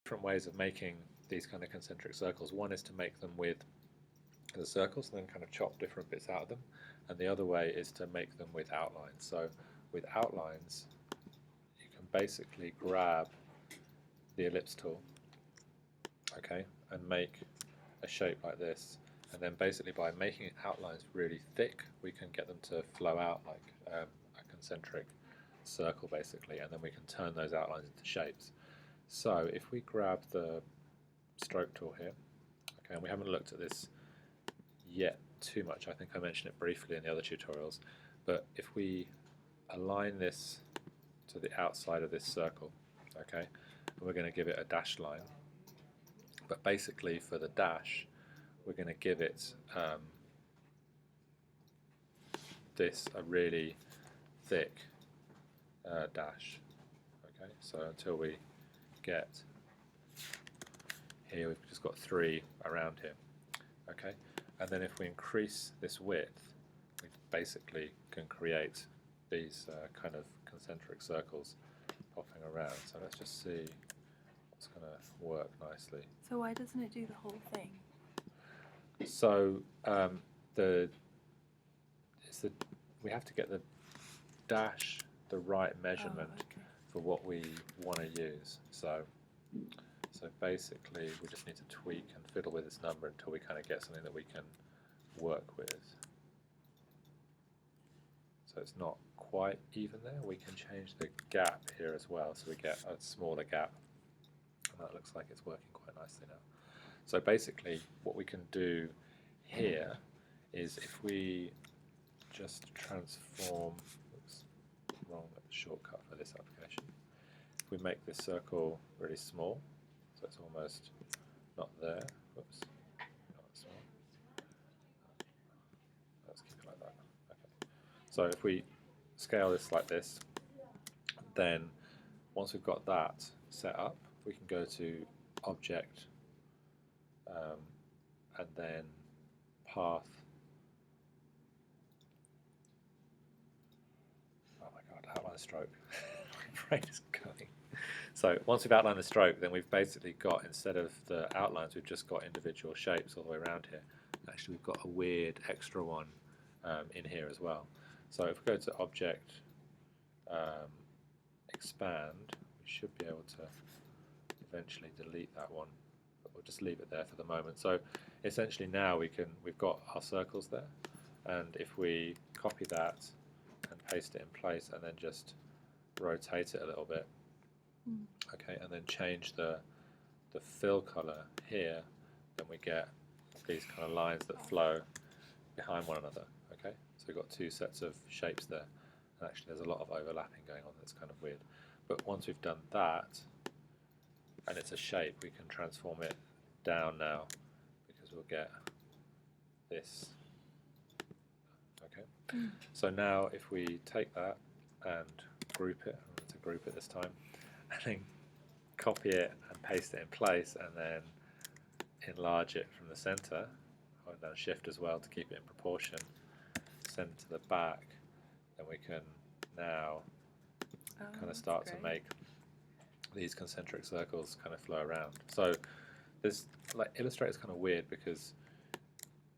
different ways of making these kind of concentric circles. One is to make them with the circles and then kind of chop different bits out of them, and the other way is to make them with outlines. So with outlines, you can basically grab the ellipse tool, okay, and make a shape like this, and then basically by making outlines really thick, we can get them to flow out like a concentric circle basically, and then we can turn those outlines into shapes. So if we grab the stroke tool here, okay, and we haven't looked at this yet too much, I think I mentioned it briefly in the other tutorials, but if we align this to the outside of this circle, okay, and we're going to give it a dashed line, but basically for the dash we're going to give it this a really thick dash, okay, so until we get here, we've just got 3 around here, okay, and then if we increase this width, we basically can create these kind of concentric circles popping around. So let's just see what's going to work nicely. So why doesn't it do the whole thing? So we have to get the dash the right measurement for what we want to use. So basically we just need to tweak and fiddle with this number until we kind of get something that we can work with. So it's not quite even there. We can change the gap here as well, so we get a smaller gap, and that looks like it's working quite nicely now. So basically what we can do here is if we just transform, oops, wrong shortcut for this application, if we make this circle really small, so it's almost not there, whoops, not small. Let's keep it like that. Okay. So if we scale this like this, then once we've got that set up, we can go to Object and then Path. Oh my god, outline the stroke. My brain is going. So once we've outlined the stroke, then we've basically got, instead of the outlines, we've just got individual shapes all the way around here. Actually, we've got a weird extra one in here as well. So if we go to Object, Expand, we should be able to eventually delete that one, but we'll just leave it there for the moment. So essentially now we've got our circles there, and if we copy that and paste it in place and then just rotate it a little bit, okay, and then change the fill color here, then we get these kind of lines that flow behind one another, okay? So we've got 2 sets of shapes there, and actually there's a lot of overlapping going on that's kind of weird. But once we've done that, and it's a shape, we can transform it down now, because we'll get this, okay? So now if we take that and group it, I'm going to group it this time, and then copy it and paste it in place, and then enlarge it from the center, hold down Shift as well to keep it in proportion, send it to the back, then we can now kind of start to make these concentric circles kind of flow around. So this, like, Illustrator is kind of weird because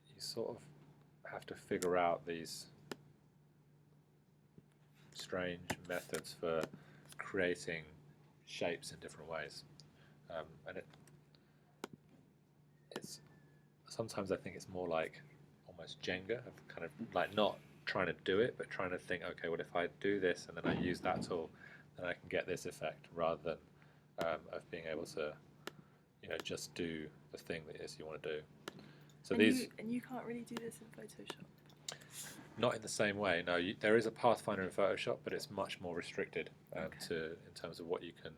you sort of have to figure out these strange methods for creating shapes in different ways, and it's sometimes I think it's more like almost Jenga, of kind of like not trying to do it, but trying to think, okay, well, if I do this and then I use that tool, then I can get this effect, rather than of being able to, you know, just do the thing that it is you want to do. So and you can't really do this in Photoshop. Not in the same way. No, there is a pathfinder in Photoshop, but it's much more restricted in terms of what you can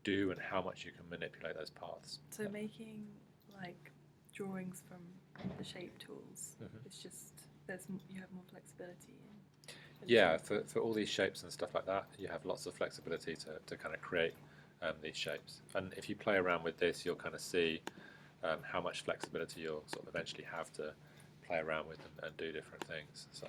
do and how much you can manipulate those paths. So making like drawings from the shape tools, it's just you have more flexibility. Yeah, for all these shapes and stuff like that, you have lots of flexibility to kind of create these shapes. And if you play around with this, you'll kind of see how much flexibility you'll sort of eventually have to play around with and do different things. So